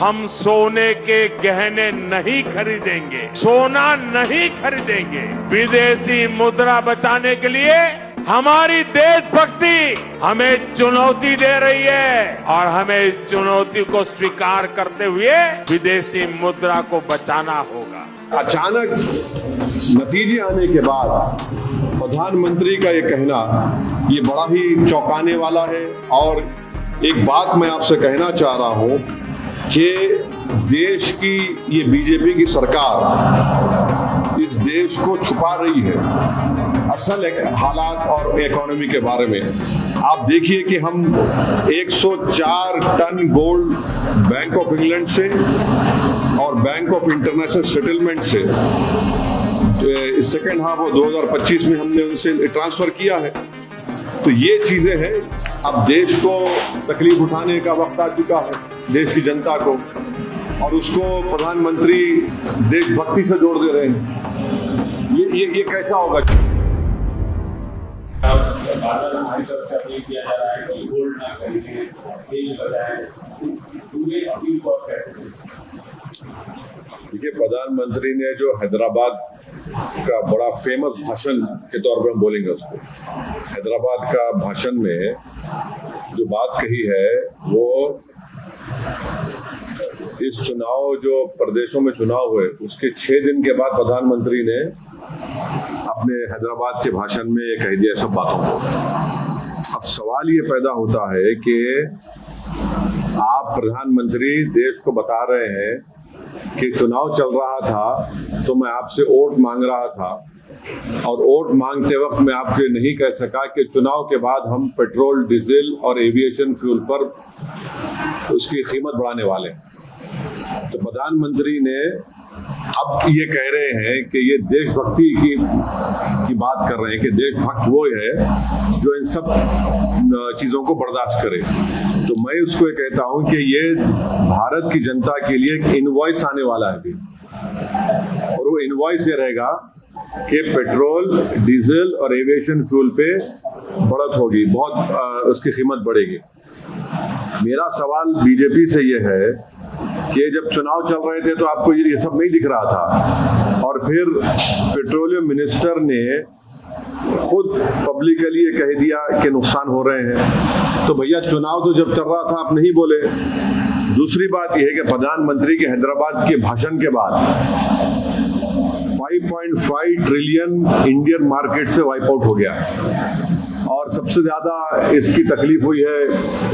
हम सोने के गहने नहीं खरीदेंगे, सोना नहीं खरीदेंगे। विदेशी मुद्रा बचाने के लिए हमारी देशभक्ति हमें चुनौती दे रही है और हमें इस चुनौती को स्वीकार करते हुए विदेशी मुद्रा को बचाना होगा। अचानक नतीजे आने के बाद प्रधानमंत्री का ये कहना ये बड़ा ही चौंकाने वाला है। और एक बात मैं आपसे कहना चाह रहा हूं कि देश की ये बीजेपी की सरकार इस देश को छुपा रही है असल हालात और इकोनॉमी के बारे में। आप देखिए कि हम 104 tonne gold bank of England से और बैंक ऑफ इंटरनेशनल सेटलमेंट से सेकेंड हाफ ऑफ 2025 में हमने उनसे ट्रांसफर किया है। तो ये चीजें हैं। अब देश को तकलीफ उठाने का वक्त आ चुका है देश की जनता को, और उसको प्रधानमंत्री देशभक्ति से जोड़ दे रहे हैं। ये कैसा होगा? हमारी तरफ से अपील किया जा रहा है कि गोल्ड ना खरीदें, तेल बचाएं। इस पूरे अपील को आप कैसे देखें? देखिए, प्रधानमंत्री ने जो हैदराबाद का बड़ा फेमस भाषण के तौर पर हम बोलेंगे उसको, हैदराबाद का भाषण में जो बात कही है वो इस चुनाव जो प्रदेशों में चुनाव हुए उसके 6 दिन के बाद प्रधानमंत्री ने अपने हैदराबाद के भाषण में ये कह दिया सब बातों को। अब सवाल ये पैदा होता है कि आप प्रधानमंत्री देश को बता रहे हैं कि चुनाव चल रहा था तो मैं आपसे वोट मांग रहा था, और वोट मांगते वक्त मैं आपके नहीं कह सका कि चुनाव के बाद हम पेट्रोल, डीजल और एविएशन फ्यूल पर उसकी कीमत बढ़ाने वाले हैं। तो प्रधानमंत्री ने अब ये कह रहे हैं कि ये देशभक्ति की बात कर रहे हैं कि देशभक्त वो है जो इन सब चीजों को बर्दाश्त करे। तो मैं उसको ये कहता हूं कि ये भारत की जनता के लिए एक इनवॉइस आने वाला है अभी, और वो इनवॉइस ये रहेगा कि पेट्रोल, डीजल और एविएशन फ्यूल पे बढ़त होगी, बहुत उसकी कीमत बढ़ेगी। मेरा सवाल बीजेपी से ये है कि जब चुनाव चल रहे थे तो आपको ये सब नहीं दिख रहा था, और फिर पेट्रोलियम मिनिस्टर ने खुद पब्लिकली ये कह दिया कि नुकसान हो रहे हैं। तो भैया, चुनाव तो जब चल रहा था आप नहीं बोले। दूसरी बात यह है कि प्रधानमंत्री के हैदराबाद के भाषण के बाद 5.5 ट्रिलियन इंडियन मार्केट से वाइप आउट हो गया है, और सबसे ज्यादा इसकी तकलीफ हुई है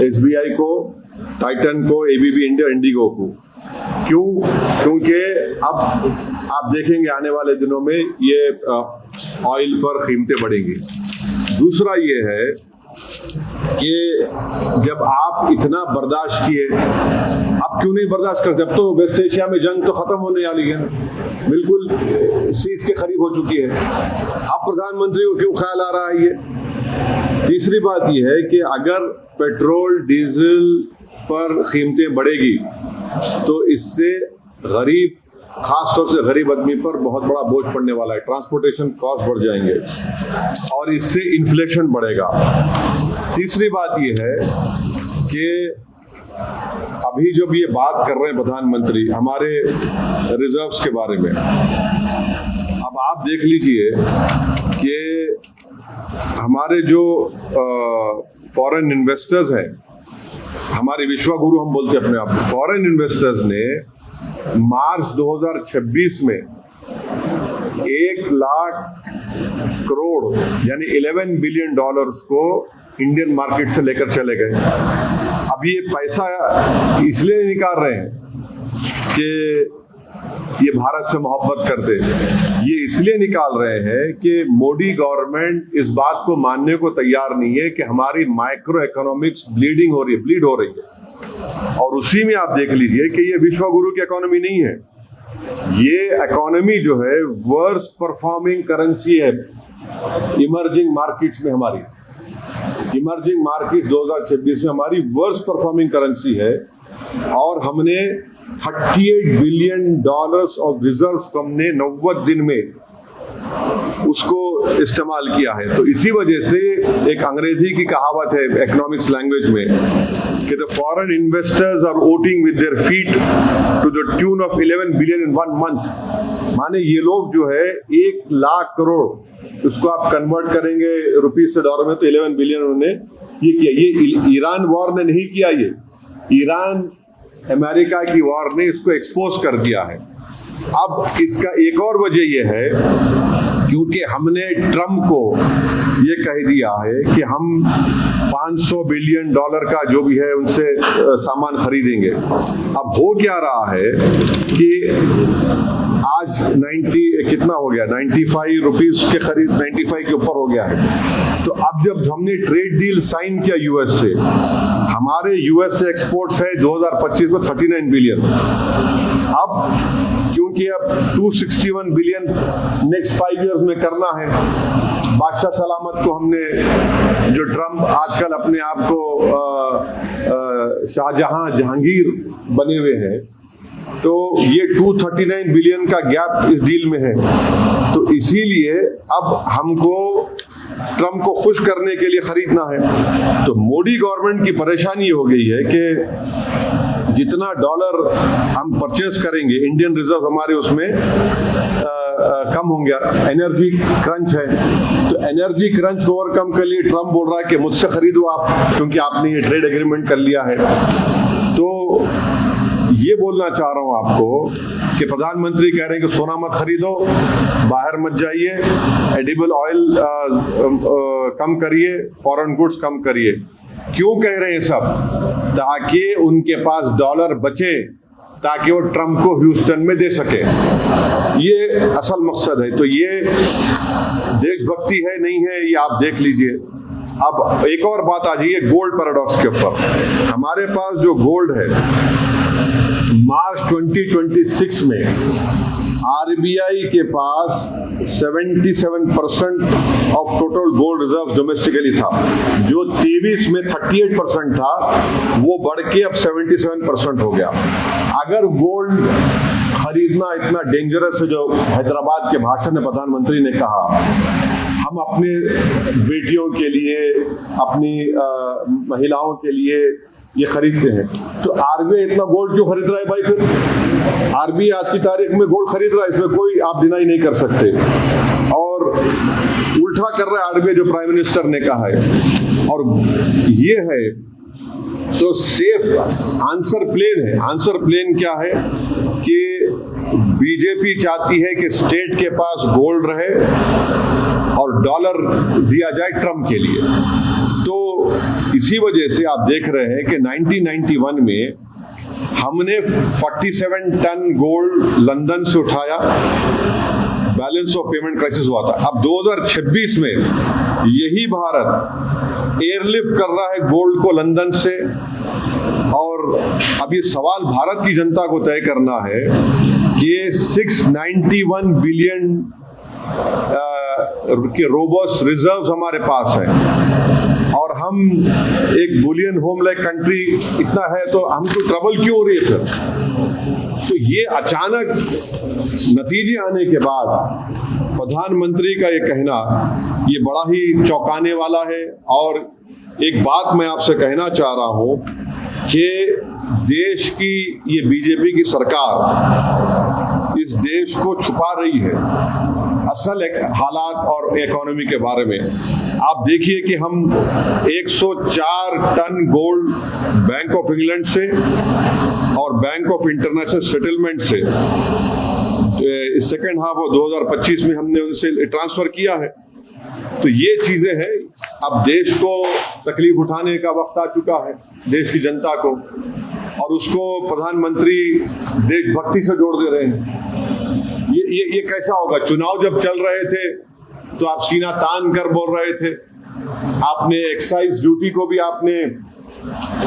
SBI को, टाइटन को, ABB इंडिया, इंडिगो को। क्यों? क्योंकि अब आप देखेंगे आने वाले दिनों में ये ऑयल पर कीमतें बढ़ेंगी। दूसरा ये है कि जब आप इतना बर्दाश्त किए, आप क्यों नहीं बर्दाश्त करते? जब तो वेस्ट एशिया में जंग तो खत्म होने वाली है, बिल्कुल सीज के करीब हो चुकी है, आप प्रधानमंत्री को क्यों ख्याल आ रहा है ये? तीसरी बात यह है कि अगर पेट्रोल, डीजल पर कीमतें बढ़ेगी तो इससे गरीब, खासतौर से गरीब आदमी पर बहुत बड़ा बोझ पड़ने वाला है। ट्रांसपोर्टेशन कॉस्ट बढ़ जाएंगे और इससे इन्फ्लेशन बढ़ेगा। तीसरी बात यह है कि अभी जब ये बात कर रहे हैं प्रधानमंत्री हमारे रिजर्व्स के बारे में, अब आप देख लीजिए कि हमारे जो फॉरेन इन्वेस्टर्स हैं, हमारे विश्वगुरु हम बोलते हैं अपने आप, फॉरेन इन्वेस्टर्स ने मार्च 2026 में 1 लाख करोड़ यानी $11 बिलियन को इंडियन मार्केट से लेकर चले गए। अब ये पैसा इसलिए निकाल रहे हैं कि ये भारत से मोहब्बत करते, ये इसलिए निकाल रहे हैं कि मोदी गवर्नमेंट इस बात को मानने को तैयार नहीं है कि हमारी माइक्रो इकोनॉमिक्स ब्लीड हो रही है। और उसी में आप देख लीजिए कि ये विश्वगुरु की इकोनॉमी नहीं है, ये इकोनॉमी जो है वर्स्ट परफॉर्मिंग करेंसी है इमर्जिंग मार्केट्स में। हमारी इमर्जिंग मार्केट्स 2026 में हमारी वर्स्ट परफॉर्मिंग करेंसी है, और हमने $38 बिलियन ऑफ रिजर्व हमने 90 दिन में उसको इस्तेमाल किया है। तो इसी वजह से एक अंग्रेजी की कहावत है इकोनॉमिक्स लैंग्वेज में कि the foreign investors are voting with their feet to the tune of 11 billion in 1 month. माने ये लोग जो है 1 लाख करोड़, उसको आप कन्वर्ट करेंगे रुपीस से डॉलर में तो 11 बिलियन उन्होंने ये किया। ये ईरान वॉर ने नहीं किया, ये ईरान अमेरिका की वॉर ने इसको एक्सपोज कर दिया है। अब इसका एक और वजह यह है क्योंकि हमने ट्रम्प को ये कह दिया है कि हम $500 बिलियन का जो भी है उनसे सामान खरीदेंगे। अब हो क्या रहा है कि आज 90 कितना हो गया, 95 रुपीस के करीब, 95 के ऊपर हो गया है। तो अब जब हमने ट्रेड डील साइन किया यूएस से, हमारे यूएस से एक्सपोर्ट्स है 2025 में 39 बिलियन। अब क्योंकि अब 261 बिलियन नेक्स्ट 5 इयर्स में करना है, बादशाह सलामत को हमने, जो ट्रम्प आजकल अपने आप को शाहजहां जहांगीर बने हुए हैं, तो ये 239 बिलियन का गैप इस डील में है। तो इसीलिए अब हमको ट्रम्प को खुश करने के लिए खरीदना है। तो मोदी गवर्नमेंट की परेशानी हो गई है कि जितना डॉलर हम परचेस करेंगे, इंडियन रिजर्व हमारे उसमें कम होंगे। एनर्जी क्रंच है, तो एनर्जी क्रंच को ओवरकम के लिए ट्रम्प बोल रहा है कि मुझसे खरीदो आप, क्योंकि आपने ये ट्रेड एग्रीमेंट कर लिया है। तो ये बोलना चाह रहा हूं आपको कि प्रधानमंत्री कह रहे हैं कि सोना मत खरीदो, बाहर मत जाइए, एडिबल ऑयल कम करिए, फॉरेन गुड्स कम करिए। क्यों कह रहे हैं सब? ताकि उनके पास डॉलर बचे, ताकि वो ट्रम्प को ह्यूस्टन में दे सके। ये असल मकसद है। तो ये देशभक्ति है नहीं है, ये आप देख लीजिए। अब एक और बात आ जाइए गोल्ड पैराडॉक्स के ऊपर। हमारे पास जो गोल्ड है, मार्च 2026 में आरबीआई के पास 77% of total gold reserve domestically था। जो 23 में 38% था, वो बढ़ के अब 77% हो गया। अगर गोल्ड खरीदना इतना डेंजरस है, जो हैदराबाद के भाषण में प्रधानमंत्री ने कहा, हम अपने बेटियों के लिए, अपनी महिलाओं के लिए ये खरीदते हैं, तो आरबीआई इतना गोल्ड क्यों खरीद रहा है भाई? फिर आरबीआई आज की तारीख में गोल्ड खरीद रहा है, इसमें कोई आप डिनाई नहीं कर सकते। और उल्टा कर रहा है आरबीआई, जो प्राइम मिनिस्टर ने कहा है। और ये है तो सेफ आंसर प्लेन है। आंसर प्लेन क्या है कि बीजेपी चाहती है कि स्टेट के पास गोल्ड रहे और डॉलर दिया जाए ट्रम्प के लिए। तो इसी वजह से आप देख रहे हैं कि 1991 में हमने 47 टन गोल्ड लंदन से उठाया, बैलेंस ऑफ पेमेंट क्राइसिस हुआ था। अब 2026 में यही भारत एयरलिफ्ट कर रहा है गोल्ड को लंदन से। और अब ये सवाल भारत की जनता को तय करना है कि 691 बिलियन के रोबस्ट रिजर्व्स हमारे पास हैं, और हम एक बुलियन होम लाइक कंट्री इतना है, तो हमको ट्रबल क्यों हो रही है फिर? तो ये अचानक नतीजे आने के बाद प्रधानमंत्री का ये कहना ये बड़ा ही चौंकाने वाला है। और एक बात मैं आपसे कहना चाह रहा हूं कि देश की ये बीजेपी की सरकार इस देश को छुपा रही है असल हालात और इकोनॉमी के बारे में। आप देखिए कि हम 104 tonne gold bank of England से और बैंक ऑफ इंटरनेशनल सेटलमेंट से सेकेंड हाफ ऑफ 2025 में हमने उनसे ट्रांसफर किया है। तो ये चीजें हैं। अब देश को तकलीफ उठाने का वक्त आ चुका है, देश की जनता को, और उसको प्रधानमंत्री देशभक्ति से जोड़ दे रहे हैं। ये कैसा होगा? चुनाव जब चल रहे थे तो आप सीना तान कर बोल रहे थे, आपने एक्साइज ड्यूटी को भी आपने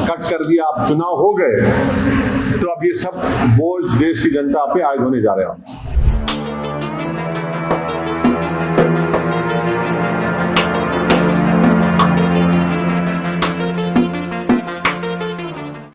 कट कर दिया, आप चुनाव हो गए, तो अब ये सब बोझ देश की जनता पे आयद होने जा रहे हैं।